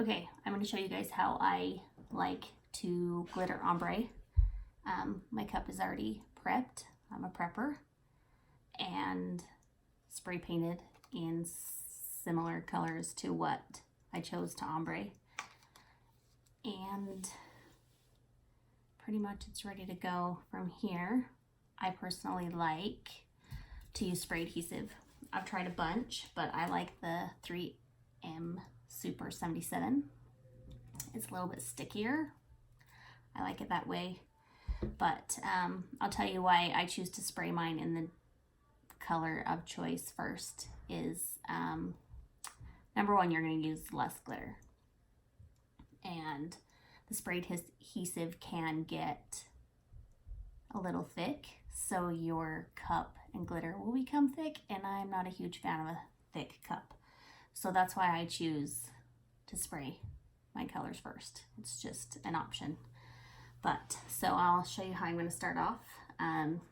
Okay, I'm going to show you guys how I like to glitter ombre. My cup is already prepped. I'm a prepper, and spray painted in similar colors to what I chose to ombre. And pretty much it's ready to go from here. I personally like to use spray adhesive. I've tried a bunch, but I like the 3M Super 77. It's a little bit stickier. I like it that way. But I'll tell you why I choose to spray mine in the color of choice first is number one, you're going to use less glitter. And the spray adhesive can get a little thick, so your cup and glitter will become thick, and I'm not a huge fan of a thick cup. So that's why I choose to spray my colors first. It's just an option. But so I'll show you how I'm going to start off. I'm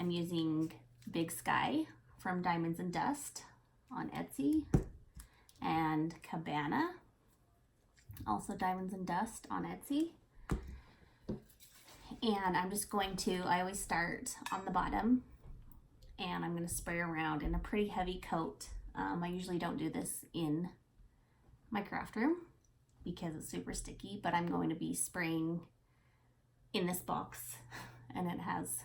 using Big Sky from Diamonds and Dust on Etsy, and Cabana, also Diamonds and Dust on Etsy. And I'm just going to, I always start on the bottom, and I'm going to spray around in a pretty heavy coat. I usually don't do this in my craft room because it's super sticky, but I'm going to be spraying in this box, and it has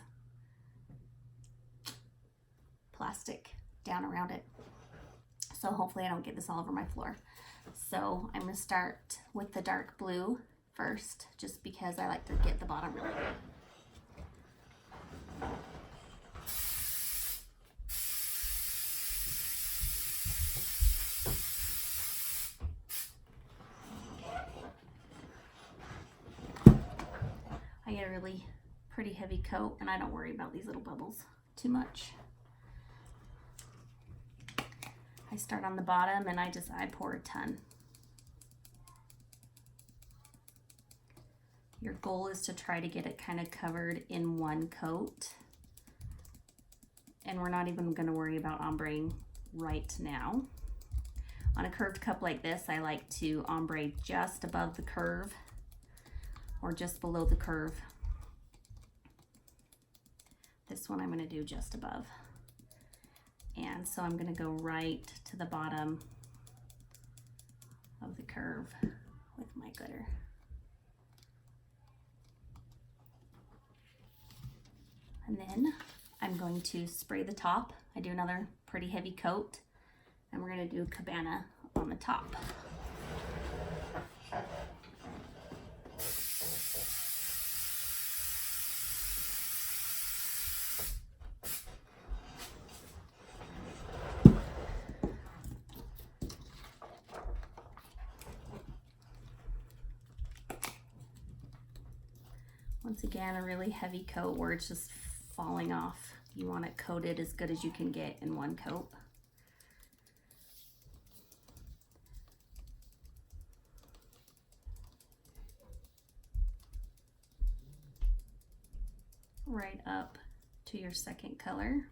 plastic down around it. So hopefully I don't get this all over my floor. So I'm going to start with the dark blue first, just because I like to get the bottom really good. I get a really pretty heavy coat, and I don't worry about these little bubbles too much. I start on the bottom, and I pour a ton. Your goal is to try to get it kind of covered in one coat. And we're not even going to worry about ombreing right now. On a curved cup like this, I like to ombre just above the curve or just below the curve. This one I'm going to do just above. And so I'm going to go right to the bottom of the curve with my glitter. And then I'm going to spray the top. I do another pretty heavy coat, and we're going to do Cabana on the top. Once again, a really heavy coat where it's just falling off. You want it coated as good as you can get in one coat. Right up to your second color.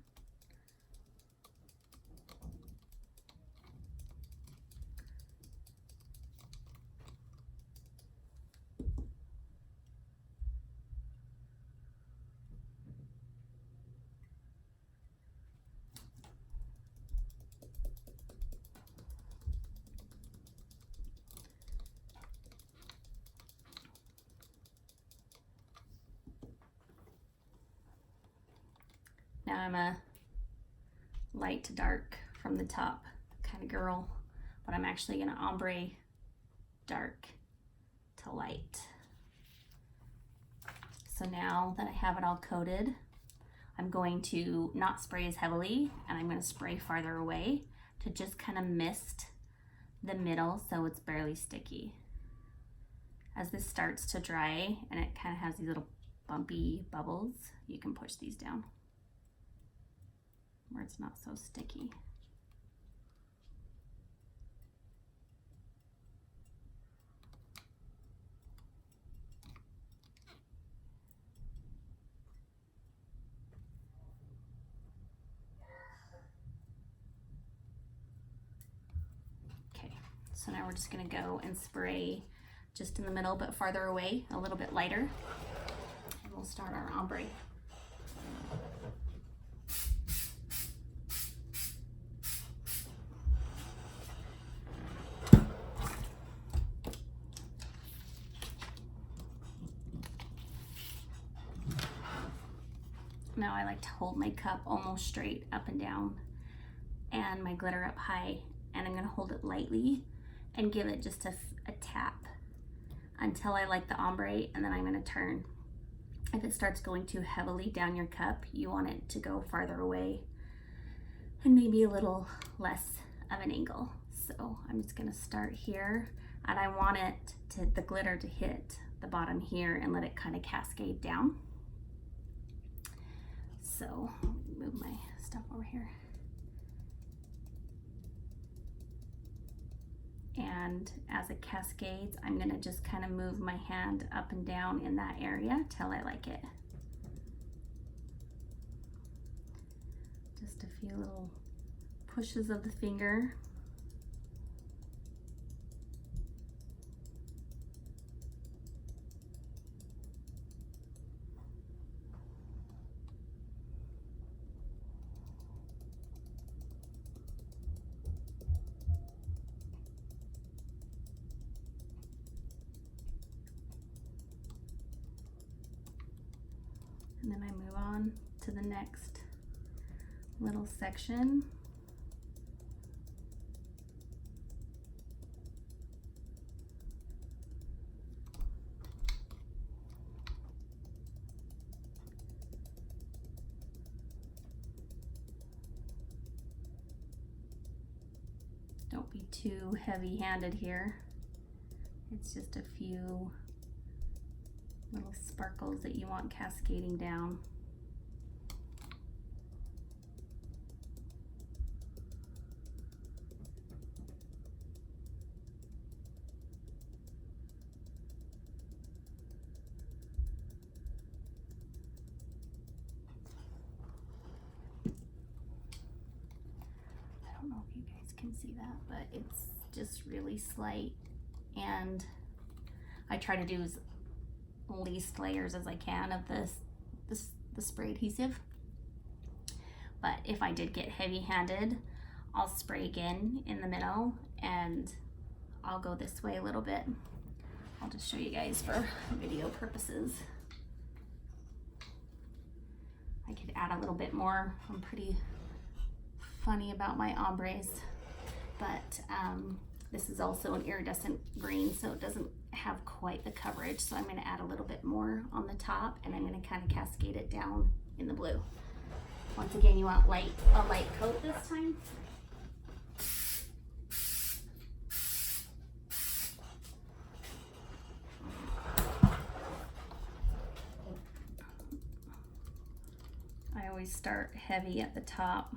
Now I'm a light to dark from the top kind of girl, but I'm actually going to ombre dark to light. So now that I have it all coated, I'm going to not spray as heavily, and I'm going to spray farther away to just kind of mist the middle so it's barely sticky. As this starts to dry and it kind of has these little bumpy bubbles, you can push these down where it's not so sticky. So now we're just gonna go and spray just in the middle, but farther away, a little bit lighter. And we'll start our ombre. Now I like to hold my cup almost straight up and down and my glitter up high, and I'm gonna hold it lightly and give it just a tap until I like the ombre, and then I'm gonna turn. If it starts going too heavily down your cup, you want it to go farther away and maybe a little less of an angle. So I'm just gonna start here, and I want the glitter to hit the bottom here and let it kind of cascade down. So move my stuff over here. And as it cascades, I'm gonna just kind of move my hand up and down in that area till I like it. Just a few little pushes of the finger. And then I move on to the next little section. Don't be too heavy-handed here. It's just a few little sparkles that you want cascading down. I don't know if you guys can see that, but it's just really slight, and I try to do as least layers as I can of the spray adhesive. But if I did get heavy-handed, I'll spray again in the middle, and I'll go this way a little bit. I'll just show you guys for video purposes. I could add a little bit more. I'm pretty funny about my ombres, but this is also an iridescent green, so it doesn't have quite the coverage. So I'm going to add a little bit more on the top, and I'm going to kind of cascade it down in the blue. Once again, you want a light coat this time. I always start heavy at the top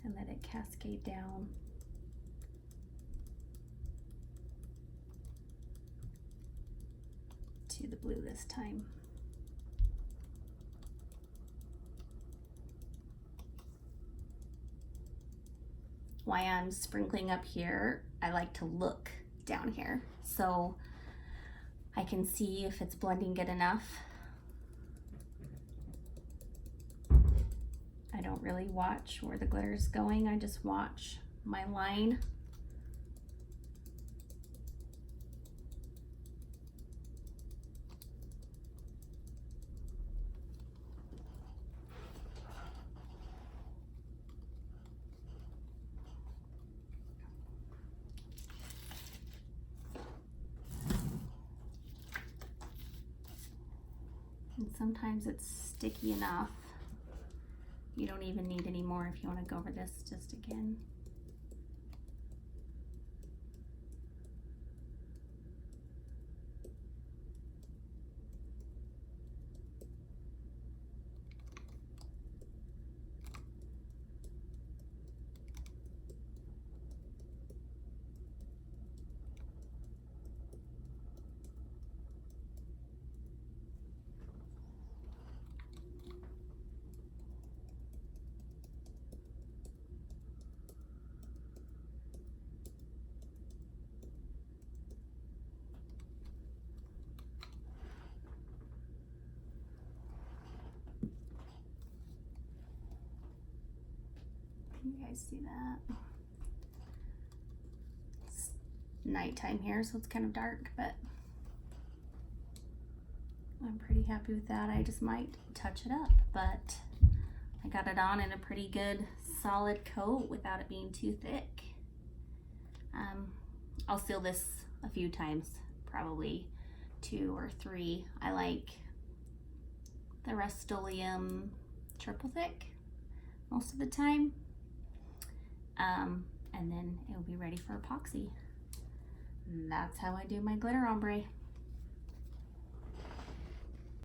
and let it cascade down. To the blue this time. Why I'm sprinkling up here, I like to look down here so I can see if it's blending good enough. I don't really watch where the glitter is going, I just watch my line. And sometimes it's sticky enough. You don't even need any more if you want to go over this just again. Can you guys see that? It's nighttime here, so it's kind of dark, but I'm pretty happy with that. I just might touch it up, but I got it on in a pretty good solid coat without it being too thick. I'll seal this a few times, probably 2 or 3. I like the Rust-Oleum triple thick most of the time. And then it will be ready for epoxy. And that's how I do my glitter ombre.